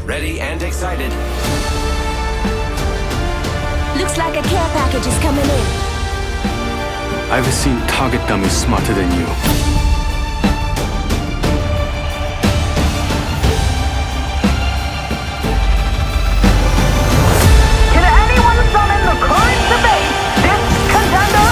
Ready and excited. Looks like a care package is coming in. I've seen target dummies smarter than you. Can anyone summon the courage to face this contender?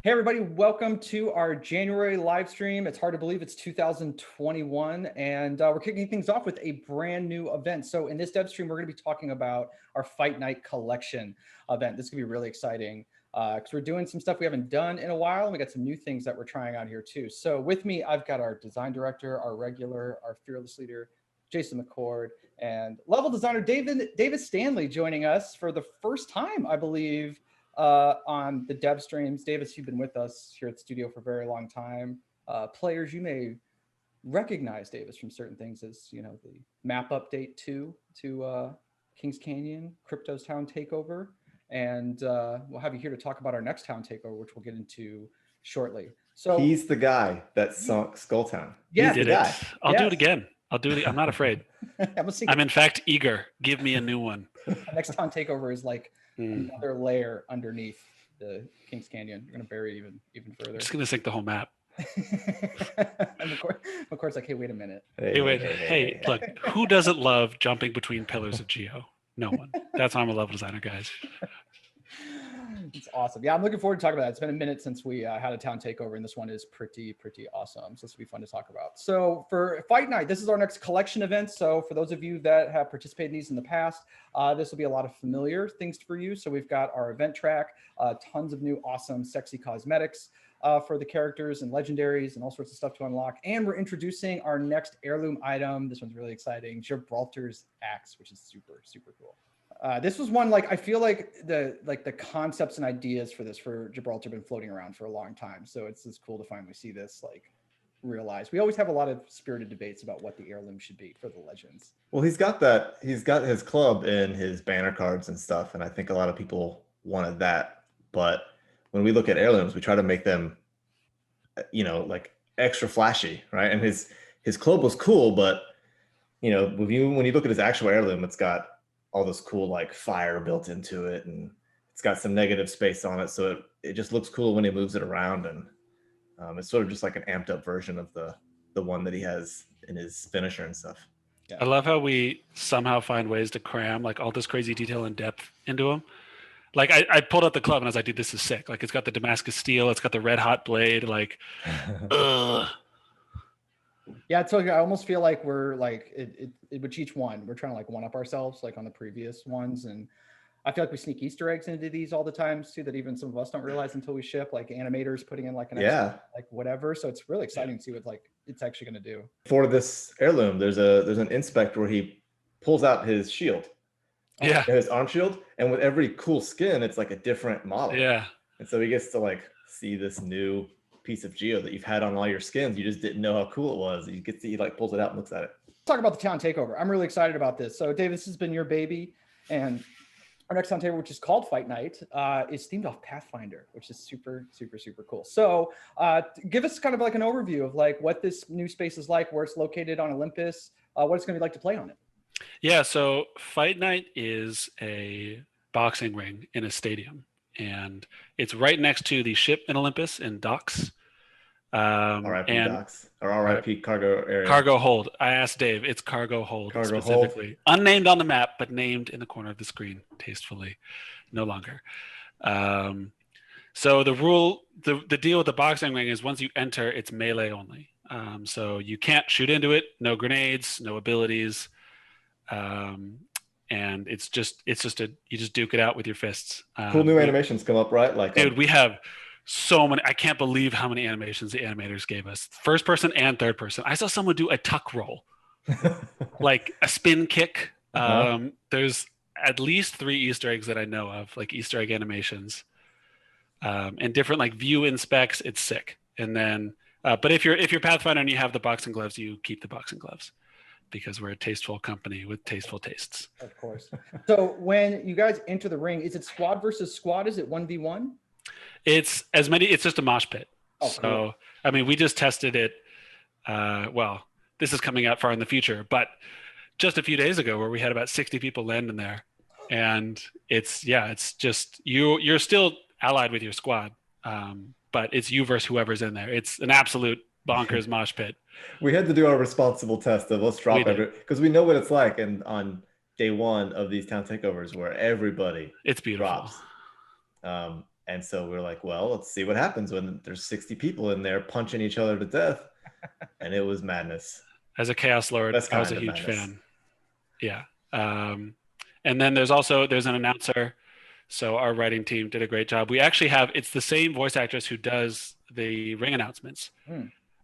Hey everybody, welcome to our January live stream. It's hard to believe it's 2021 and we're kicking things off with a brand new event. So in this Devstream, we're going to be talking about our Fight Night collection event. This is going to be really exciting because we're doing some stuff we haven't done in a while and we got some new things that we're trying out here too. So with me, I've got our design director, our regular, our fearless leader, Jason McCord, and level designer David Stanley joining us for the first time, I believe, on the dev streams. Davis, you've been with us here at the studio for a very long time. Players, you may recognize Davis from certain things as, you know, the map update to Kings Canyon, Crypto's Town Takeover, and we'll have you here to talk about our next Town Takeover, which we'll get into shortly. So he's the guy that sunk Skulltown. Yeah, he's the guy. I'll do it again. I'm not afraid. I'm in fact eager. Give me a new one. Next Town Takeover is like another layer underneath the Kings Canyon. You're gonna bury it even further. Just gonna sink the whole map. And McCord's like, hey, wait a minute. Hey, look, who doesn't love jumping between pillars of Geo? No one. That's why I'm a level designer, guys. It's awesome. Yeah, I'm looking forward to talking about that. It's been a minute since we had a Town Takeover, and this one is pretty awesome. So this will be fun to talk about. So for Fight Night, this is our next collection event. So for those of you that have participated in these in the past, this will be a lot of familiar things for you. So we've got our event track, tons of new awesome, sexy cosmetics for the characters and legendaries and all sorts of stuff to unlock. And we're introducing our next heirloom item. This one's really exciting, Gibraltar's Axe, which is super cool. This was one, like, I feel like the concepts and ideas for this for Gibraltar have been floating around for a long time. So it's just cool to finally see this like realized. We always have a lot of spirited debates about what the heirloom should be for the legends. Well, he's got his club and his banner cards and stuff, and I think a lot of people wanted that. But when we look at heirlooms, we try to make them, you know, like extra flashy, right? And his club was cool, but you know, when you look at his actual heirloom, it's got all this cool like fire built into it, and it's got some negative space on it, so it just looks cool when he moves it around, and it's sort of just like an amped up version of the one that he has in his finisher and stuff. Yeah. I love how we somehow find ways to cram like all this crazy detail and depth into them. Like I pulled out the club and I was like, dude, this is sick. Like it's got the Damascus steel, it's got the red hot blade, like Yeah, so I almost feel like we're like with each one, we're trying to like one up ourselves like on the previous ones, and I feel like we sneak Easter eggs into these all the time too that even some of us don't realize until we ship, like animators putting in like an extra, like whatever. So it's really exciting to see what like it's actually going to do. For this heirloom, there's an inspect where he pulls out his shield, his arm shield, and with every cool skin, it's like a different model. Yeah, and so he gets to like see this new piece of Geo that you've had on all your skins. You just didn't know how cool it was. He like pulls it out and looks at it. Talk about the Town Takeover. I'm really excited about this. So Dave, this has been your baby, and our next Town Takeover, which is called Fight Night, is themed off Pathfinder, which is super cool. So give us kind of like an overview of like what this new space is like, where it's located on Olympus, what it's going to be like to play on it. Yeah, so Fight Night is a boxing ring in a stadium, and it's right next to the ship in Olympus in docks. RIP docks or RIP cargo area. Cargo hold. I asked Dave. It's cargo hold specifically. Unnamed on the map, but named in the corner of the screen tastefully. No longer. So the deal with the boxing ring is once you enter, it's melee only. So you can't shoot into it. No grenades. No abilities. And it's just you just duke it out with your fists. Cool new animations come up, right? Like, dude, we have so many. I can't believe how many animations the animators gave us. First person and third person. I saw someone do a tuck roll, like a spin kick. There's at least 3 Easter eggs that I know of, like Easter egg animations, and different like view inspects. It's sick. And then, but if you're Pathfinder and you have the boxing gloves, you keep the boxing gloves, because we're a tasteful company with tasteful tastes. Of course. So when you guys enter the ring, is it squad versus squad? Is it 1v1? It's as many. It's just a mosh pit. Oh, so cool. I mean, we just tested it well, this is coming out far in the future, but just a few days ago where we had about 60 people land in there. And it's just you're still allied with your squad. But it's you versus whoever's in there. It's an absolute bonkers mosh pit. We had to do our responsible test of let's drop because we know what it's like and on day one of these town takeovers where everybody it's beautiful. Drops. And so we're like, well, let's see what happens when there's 60 people in there punching each other to death. And it was madness. As a Chaos Lord, I was a huge fan. Yeah. And then there's an announcer. So our writing team did a great job. We actually it's the same voice actress who does the ring announcements,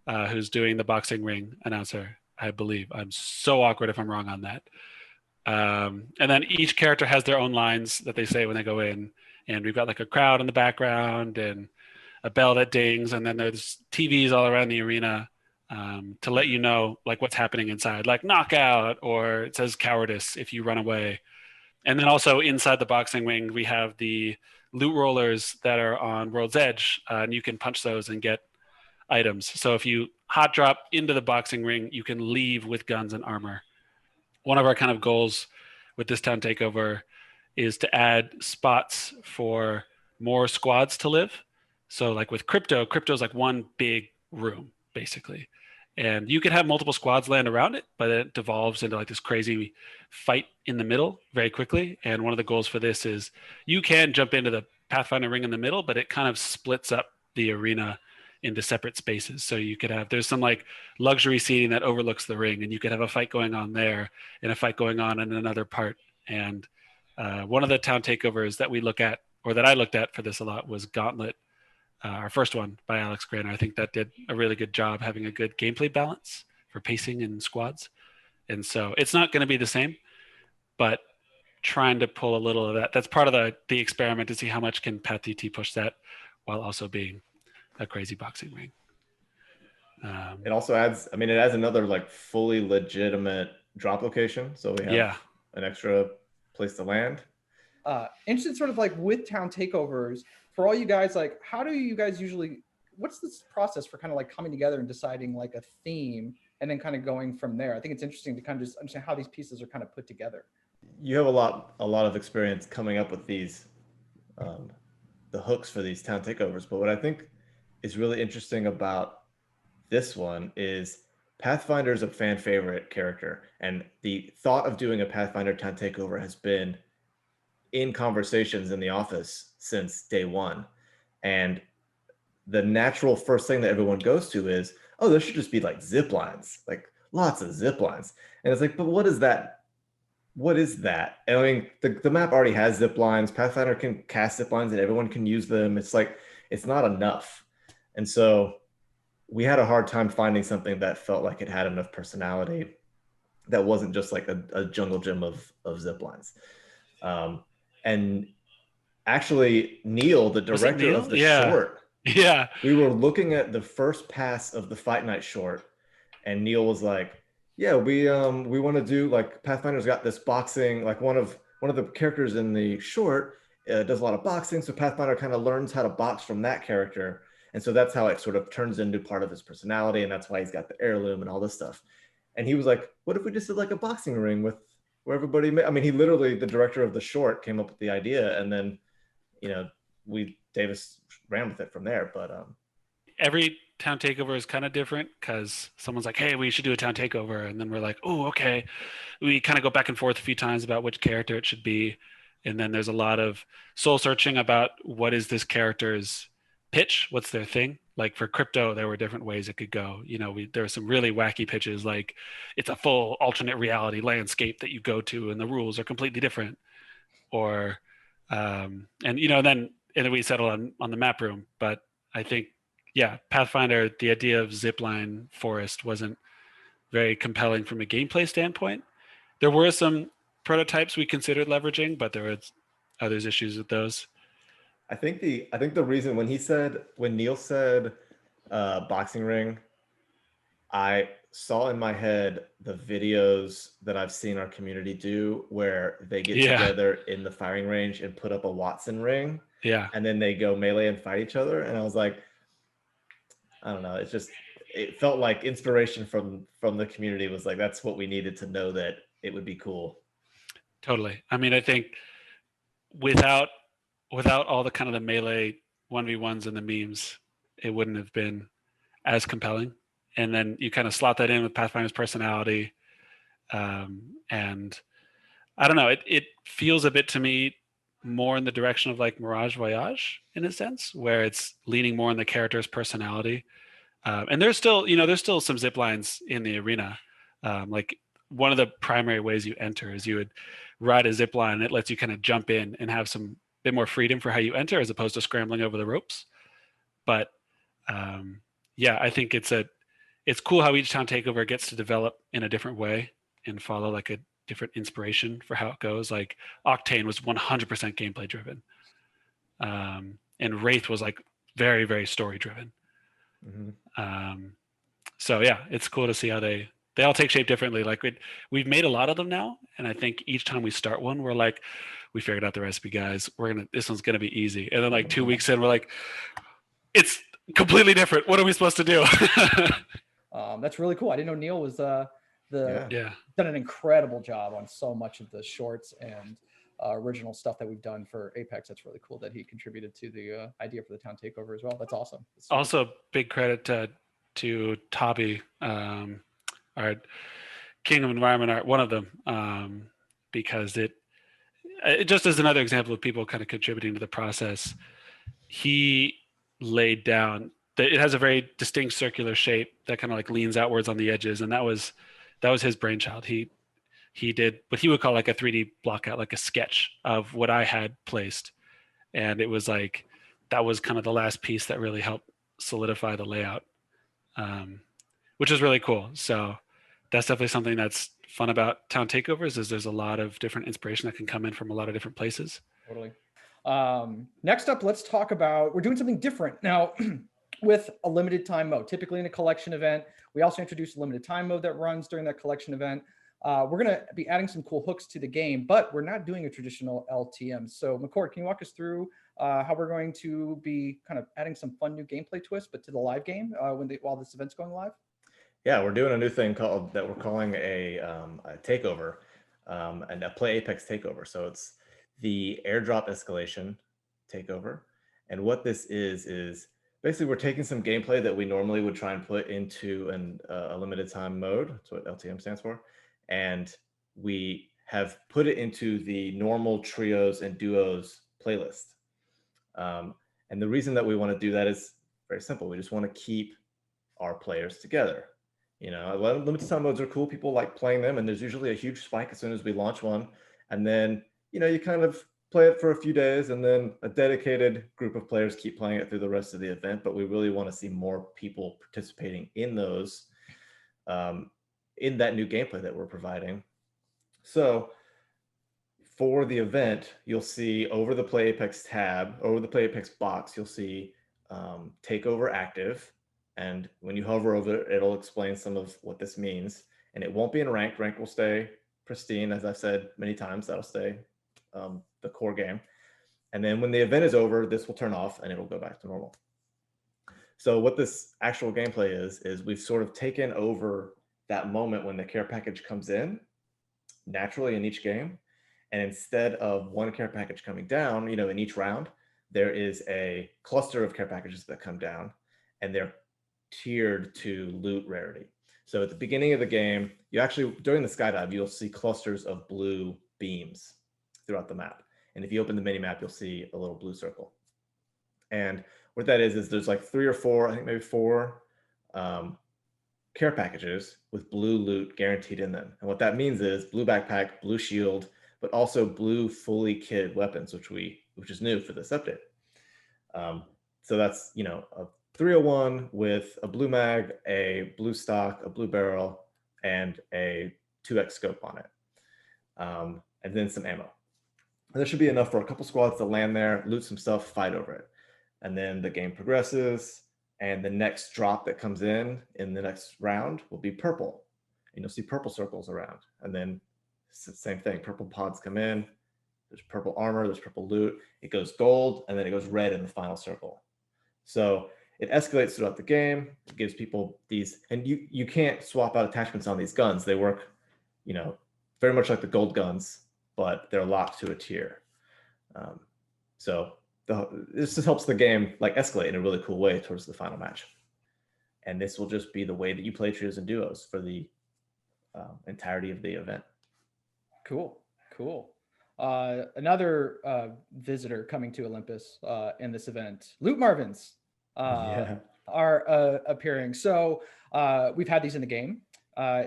who's doing the boxing ring announcer, I believe. I'm so awkward if I'm wrong on that. And then each character has their own lines that they say when they go in. And we've got like a crowd in the background and a bell that dings. And then there's TVs all around the arena to let you know like what's happening inside, like knockout, or it says cowardice if you run away. And then also inside the boxing ring, we have the loot rollers that are on World's Edge, and you can punch those and get items. So if you hot drop into the boxing ring, you can leave with guns and armor. One of our kind of goals with this town takeover is to add spots for more squads to live. So like with crypto's like one big room, basically. And you can have multiple squads land around it, but it devolves into like this crazy fight in the middle very quickly. And one of the goals for this is you can jump into the Pathfinder ring in the middle, but it kind of splits up the arena into separate spaces. So you could there's some like luxury seating that overlooks the ring, and you could have a fight going on there and a fight going on in another part. And one of the town takeovers that we look at, or that I looked at for this a lot, was Gauntlet. Our first one by Alex Graner. I think that did a really good job having a good gameplay balance for pacing and squads. And so it's not going to be the same, but trying to pull a little of that. That's part of the experiment to see how much can Path TT push that while also being a crazy boxing ring. It also adds another like fully legitimate drop location. So we have an extra place to land. Interested sort of like with town takeovers, for all you guys, like how do you guys usually, what's this process for kind of like coming together and deciding like a theme and then kind of going from there? I think it's interesting to kind of just understand how these pieces are kind of put together. You have a lot of experience coming up with these, the hooks for these town takeovers. But what I think is really interesting about this one is Pathfinder is a fan favorite character. And the thought of doing a Pathfinder town takeover has been in conversations in the office since day one. And the natural first thing that everyone goes to is, oh, there should just be like zip lines, like lots of zip lines. And it's like, but what is that? What is that? And I mean, the map already has zip lines. Pathfinder can cast zip lines and everyone can use them. It's like, it's not enough. And so we had a hard time finding something that felt like it had enough personality that wasn't just like a jungle gym of zip lines. And actually, Neil, the director of the short, we were looking at the first pass of the Fight Night short, and Neil was like, "Yeah, we want to do like Pathfinder's got this boxing, like one of the characters in the short does a lot of boxing, so Pathfinder kind of learns how to box from that character, and so that's how it sort of turns into part of his personality, and that's why he's got the heirloom and all this stuff." And he was like, "What if we just did like a boxing ring with?" Where everybody, he literally, the director of the short came up with the idea, and then, Davis ran with it from there. But every town takeover is kind of different because someone's like, hey, we should do a town takeover. And then we're like, oh, okay. We kind of go back and forth a few times about which character it should be. And then there's a lot of soul searching about what is this character's pitch? What's their thing? Like for crypto, there were different ways it could go. There were some really wacky pitches, like it's a full alternate reality landscape that you go to and the rules are completely different. Or, and then we settled on the map room. But I think, Pathfinder, the idea of zipline forest wasn't very compelling from a gameplay standpoint. There were some prototypes we considered leveraging, but there were others issues with those. I think the reason when Neil said boxing ring, I saw in my head the videos that I've seen our community do where they get together in the firing range and put up a Watson ring. Yeah. And then they go melee and fight each other. And I was like, I don't know. it felt like inspiration from the community was like, that's what we needed to know that it would be cool. Totally. I mean, I think without all the kind of the melee 1v1s and the memes, it wouldn't have been as compelling. And then you kind of slot that in with Pathfinder's personality. And I don't know, it feels a bit to me more in the direction of like Mirage Voyage in a sense, where it's leaning more on the character's personality. And there's still some zip lines in the arena. Like one of the primary ways you enter is you would ride a zip line. It lets you kind of jump in and have some bit more freedom for how you enter as opposed to scrambling over the ropes. But yeah, I think it's cool how each Town Takeover gets to develop in a different way and follow like a different inspiration for how it goes. Like Octane was 100% gameplay driven. And Wraith was like very, very story driven. So yeah, it's cool to see how they all take shape differently. Like we've made a lot of them now, and I think each time we start one, we're like, we figured out the recipe, guys. This one's gonna be easy. And then like 2 weeks in, we're like, it's completely different. What are we supposed to do? That's really cool. I didn't know Neil was done an incredible job on so much of the shorts and original stuff that we've done for Apex. That's really cool that he contributed to the idea for the Town Takeover as well. That's awesome. Also, big credit to Tabi, our King of Environment Art, one of them, because it just as another example of people kind of contributing to the process. He laid down that it has a very distinct circular shape that kind of like leans outwards on the edges, and that was his brainchild. He did what he would call like a 3D block out, like a sketch of what I had placed, and it was like that was kind of the last piece that really helped solidify the layout, which is really cool. So that's definitely something that's fun about Town Takeovers, is there's a lot of different inspiration that can come in from a lot of different places. Totally. Next up, let's talk about, we're doing something different now with a limited time mode. Typically in a collection event, we also introduce a limited time mode that runs during that collection event. We're going to be adding some cool hooks to the game, but we're not doing a traditional LTM. So McCord, can you walk us through how we're going to be kind of adding some fun new gameplay twists, but to the live game while this event's going live? Yeah, we're doing a new thing that we're calling a takeover, and a Play Apex takeover. So it's the airdrop escalation takeover. And what this is basically we're taking some gameplay that we normally would try and put into a limited time mode. That's what LTM stands for. And we have put it into the normal trios and duos playlist. And the reason that we want to do that is very simple. We just want to keep our players together. You know, limited time modes are cool. People like playing them, and there's usually a huge spike as soon as we launch one. And then, you know, you kind of play it for a few days, and then a dedicated group of players keep playing it through the rest of the event. But we really want to see more people participating in those, in that new gameplay that we're providing. So for the event, you'll see over the Play Apex tab, over the Play Apex box, you'll see Takeover active. And when you hover over it, it'll explain some of what this means. And it won't be in ranked. Ranked will stay pristine. As I've said many times, that'll stay the core game. And then when the event is over, this will turn off and it'll go back to normal. So what this actual gameplay is we've sort of taken over that moment when the care package comes in naturally in each game. And instead of one care package coming down, you know, in each round, there is a cluster of care packages that come down, and they're tiered to loot rarity. So at the beginning of the game, you actually, during the skydive, you'll see clusters of blue beams throughout the map. And if you open the mini map, you'll see a little blue circle. And what that is there's like 3 or 4, I think maybe 4 care packages with blue loot guaranteed in them. And what that means is blue backpack, blue shield, but also blue fully kitted weapons, which is new for this update. So that's, you know, a 301 with a blue mag, a blue stock, a blue barrel, and a 2x scope on it, and then some ammo. And there should be enough for a couple squads to land there, loot some stuff, fight over it. And then the game progresses, and the next drop that comes in the next round will be purple. And you'll see purple circles around. And then same thing, purple pods come in, there's purple armor, there's purple loot, it goes gold, and then it goes red in the final circle. So it escalates throughout the game. It gives people these, and you can't swap out attachments on these guns. They work, very much like the gold guns, but they're locked to a tier. So this just helps the game like escalate in a really cool way towards the final match. And this will just be the way that you play trios and duos for the entirety of the event. Cool. Another visitor coming to Olympus in this event, Loot Marvins are appearing. So we've had these in the game.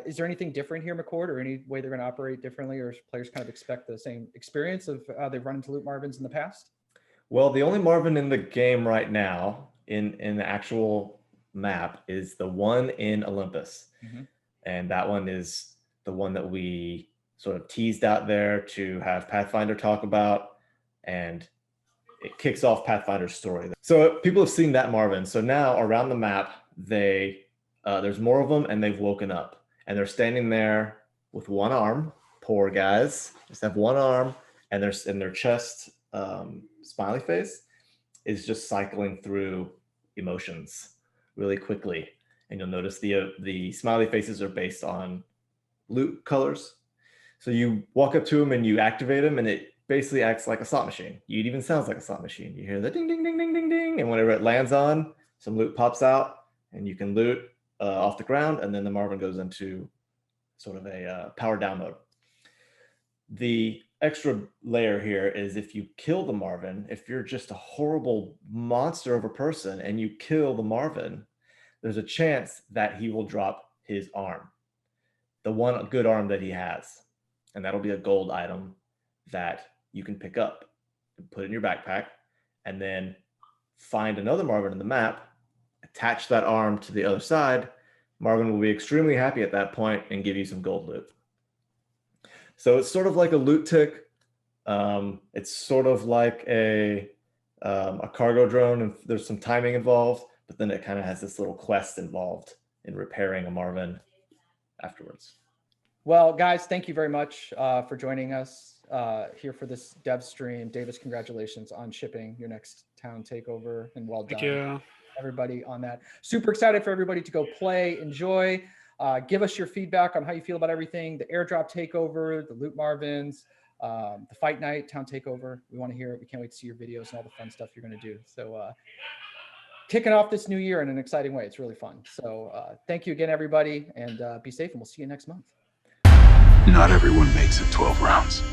Is there anything different here, McCord, or any way they're going to operate differently, or players kind of expect the same experience of how they've run into Loot Marvins in the past? Well, the only Marvin in the game right now in the actual map is the one in Olympus. And that one is the one that we sort of teased out there to have Pathfinder talk about, and it kicks off Pathfinder's story. So people have seen that Marvin. So now around the map, there's more of them, and they've woken up, and they're standing there with one arm. Poor guys, just have one arm, and their chest smiley face is just cycling through emotions really quickly. And you'll notice the smiley faces are based on loot colors. So you walk up to them and you activate them, and it basically acts like a slot machine. It even sounds like a slot machine. You hear the ding, ding, ding, ding, ding, ding. And whenever it lands on, some loot pops out, and you can loot off the ground. And then the Marvin goes into sort of a power down mode. The extra layer here is if you kill the Marvin, if you're just a horrible monster of a person and you kill the Marvin, there's a chance that he will drop his arm, the one good arm that he has. And that'll be a gold item that you can pick up and put in your backpack, and then find another Marvin in the map, attach that arm to the other side. Marvin will be extremely happy at that point and give you some gold loot. So it's sort of like a loot tick. It's sort of like a cargo drone, and there's some timing involved, but then it kind of has this little quest involved in repairing a Marvin afterwards. Well, guys, thank you very much for joining us here for this dev stream. Davis, congratulations on shipping your next Town Takeover, and well done. Thank you, everybody, on that. Super excited for everybody to go play, enjoy. Give us your feedback on how you feel about everything, the airdrop takeover, the Loot Marvins, the Fight Night, Town Takeover. We want to hear it. We can't wait to see your videos and all the fun stuff you're going to do. So kicking off this new year in an exciting way. It's really fun. So thank you again, everybody, and be safe, and we'll see you next month. Not everyone makes it 12 rounds.